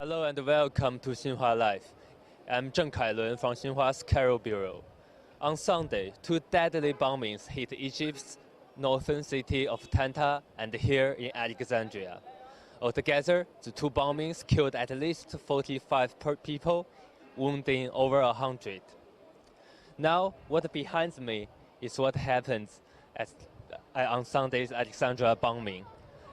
Hello and welcome to Xinhua Live. I'm Zheng Kailun from Xinhua's Carol Bureau. On Sunday, two deadly bombings hit Egypt's northern city of Tanta and here in Alexandria. Altogether, the two bombings killed at least 45 people, wounding over 100. Now, what behind me is what happened on Sunday's Alexandria bombing.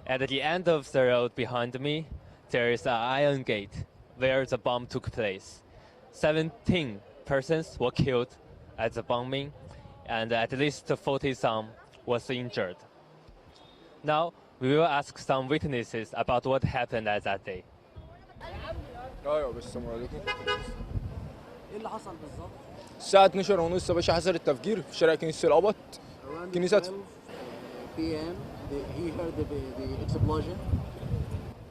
At the end of the road behind me, there is an iron gate where the bomb took place. 17 persons were killed at the bombing, and at least 40 some was injured. Now, we will ask some witnesses about what happened at that day. ايوه بس السلام عليكم. ايه اللي حصل بالظبط؟ الساعة 12 ونص يا باشا حصل التفجير في شارع كنيسة القبط. Around كنيسة 12 p.m. he heard the explosion.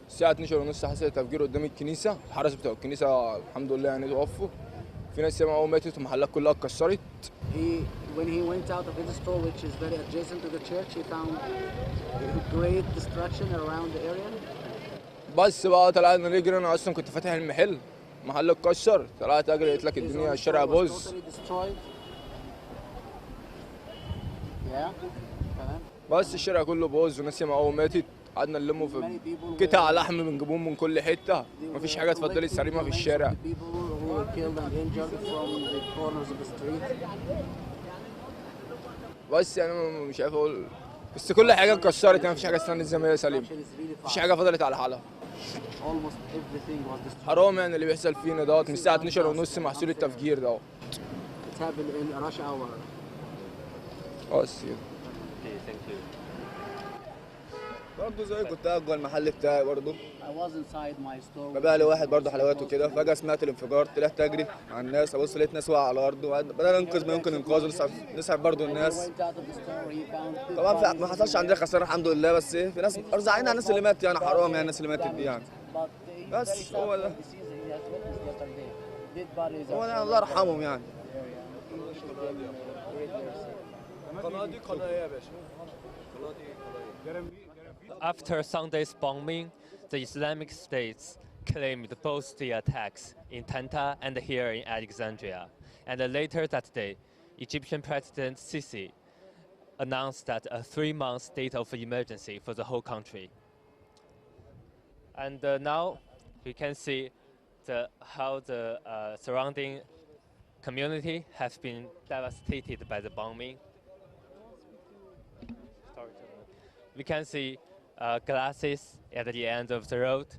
الساعة 12 ونص حصل التفجير قدام الكنيسة، الحرس بتوع الكنيسة الحمد لله يعني توفوا. في ناس ياما قوي ماتت ومحلات كلها اتكسرت. When he went out of his store, which is very adjacent to the church, he found great destruction around the area. بس بقى طلعنا نجري، أنا أصلا كنت فاتح المحل، محل اتكسر، طلعت أجري لقيت لك الدنيا الشارع باظ. بس الشارع كله باظ وناس ياما قوي ماتت، قعدنا نلموا في قطع لحم بنجيبهم من كل حتة، مفيش حاجة اتفضلت سليمة في الشارع. بس يعني مش عارف اقول، بس كل حاجه اتكسرت يعني مفيش حاجه استنت زي ما هي سليمه، مفيش حاجه فضلت على حالها. حرام يعني اللي بيحصل فينا دوت من الساعه 12 ونص محصول التفجير دوت. بس كده. برضه زي كنت قاعد جوه المحل بتاعي برضه ببيع لي واحد برضه حلويات وكده، فجأة سمعت الانفجار، طلعت اجري على الناس، ابص لقيت ناس واقعه على الارض، بدأنا ننقذ ما يمكن انقاذه، نسعف برضه الناس. طبعا ما حصلش عندنا خساره الحمد لله، بس في ناس زعلانين على الناس اللي ماتت، يعني حرام يعني الناس اللي ماتت دي يعني. بس هو ده الله يرحمهم يعني. قناه دي قناه ايه يا باشا؟ After Sunday's bombing, the Islamic State claimed both the attacks in Tanta and here in Alexandria. And later that day, Egyptian President Sisi announced that a 3-month state of emergency for the whole country. And now we can see how the surrounding community has been devastated by the bombing. We can see glasses at the end of the road,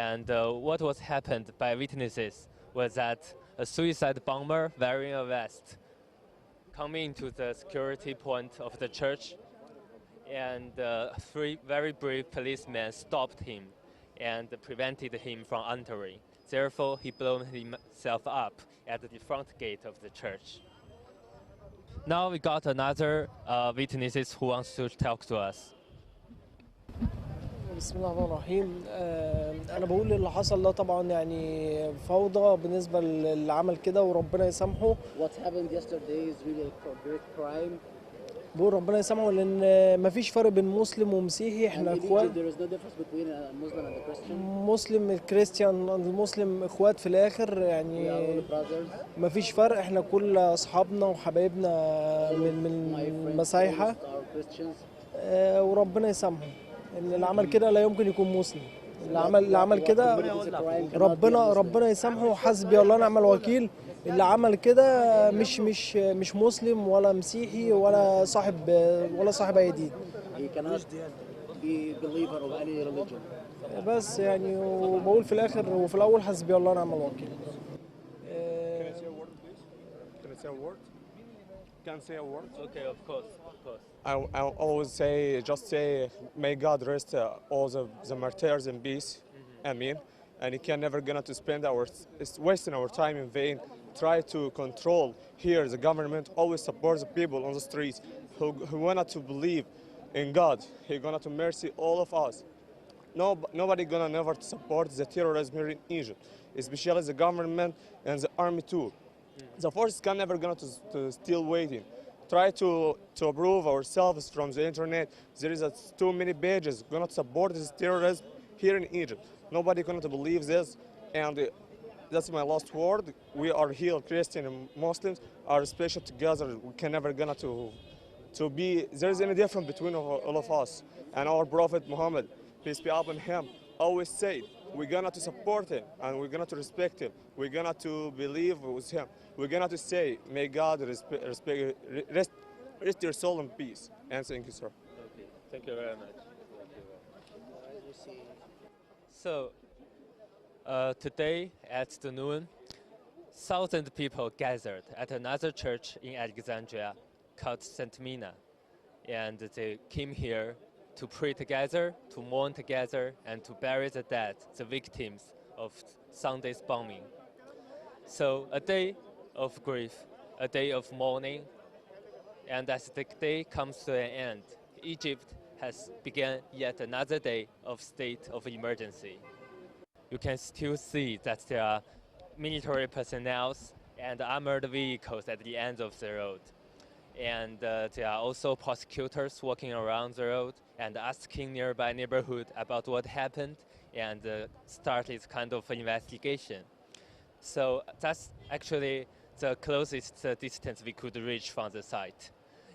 and what was happened by witnesses was that a suicide bomber wearing a vest coming to the security point of the church, and 3 very brave policemen stopped him and prevented him from entering. Therefore, he blew himself up at the front gate of the church. Now we got another witnesses who wants to talk to us. بسم الله الرحمن الرحيم. أنا بقول اللي حصل ده طبعا يعني فوضى بالنسبة للي عمل كده وربنا يسامحه. What happened yesterday is really a great crime. بقول ربنا يسامحه لأن مفيش فرق بين مسلم ومسيحي، إحنا إخوات. There is no difference between a Muslim and a Christian. مسلم الكريستيان المسلم إخوات في الآخر يعني مفيش فرق، إحنا كل أصحابنا وحبايبنا من المسايحة وربنا يسامحه. اللي عمل كده لا يمكن يكون مسلم، اللي عمل كده ربنا يسامحه، حسبي الله ونعم الوكيل. اللي عمل كده مش مسلم ولا مسيحي ولا صاحب اي دين. بس يعني وبقول في الاخر وفي الاول حسبي الله ونعم الوكيل. Can say a word? Okay, of course. I always say, may God rest all the martyrs in peace. Amen. And he can never gonna to spend wasting our time in vain. Try to control here. The government always supports the people on the streets who wanted to believe in God. He gonna to mercy all of us. Nobody gonna never support the terrorism here in Egypt, especially the government and the army too. The forces can never gonna to still waiting. Try to approve ourselves from the internet. There is too many pages gonna support this terrorism here in Egypt. Nobody going to believe this. And that's my last word. We are here, Christian and Muslims are special together. We can never gonna to be, there's any difference between all of us. And our Prophet Muhammad, peace be upon him, always said, we're gonna to support him and we're gonna to respect him. We're gonna to believe with him. We're gonna to say, may God rest your soul in peace. And thank you, sir. Okay, thank you very much. So, today at the noon, thousands of people gathered at another church in Alexandria called St. Mina. And they came here to pray together, to mourn together, and to bury the dead, the victims of Sunday's bombing. So a day of grief, a day of mourning, and as the day comes to an end, Egypt has begun yet another day of state of emergency. You can still see that there are military personnel and armored vehicles at the end of the road. And there are also prosecutors walking around the road and asking nearby neighborhood about what happened and started kind of investigation. So that's actually the closest distance we could reach from the site.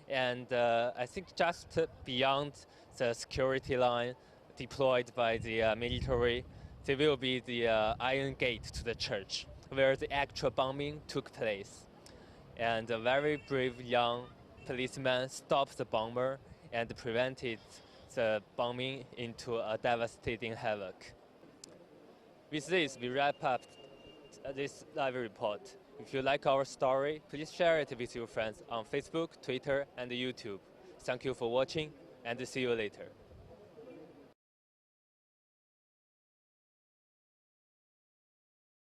And I think just beyond the security line deployed by the military, there will be the iron gate to the church where the actual bombing took place. And a very brave young policeman stopped the bomber and prevented the bombing into a devastating havoc. With this, we wrap up this live report. If you like our story, please share it with your friends on Facebook, Twitter, and YouTube. Thank you for watching, and see you later.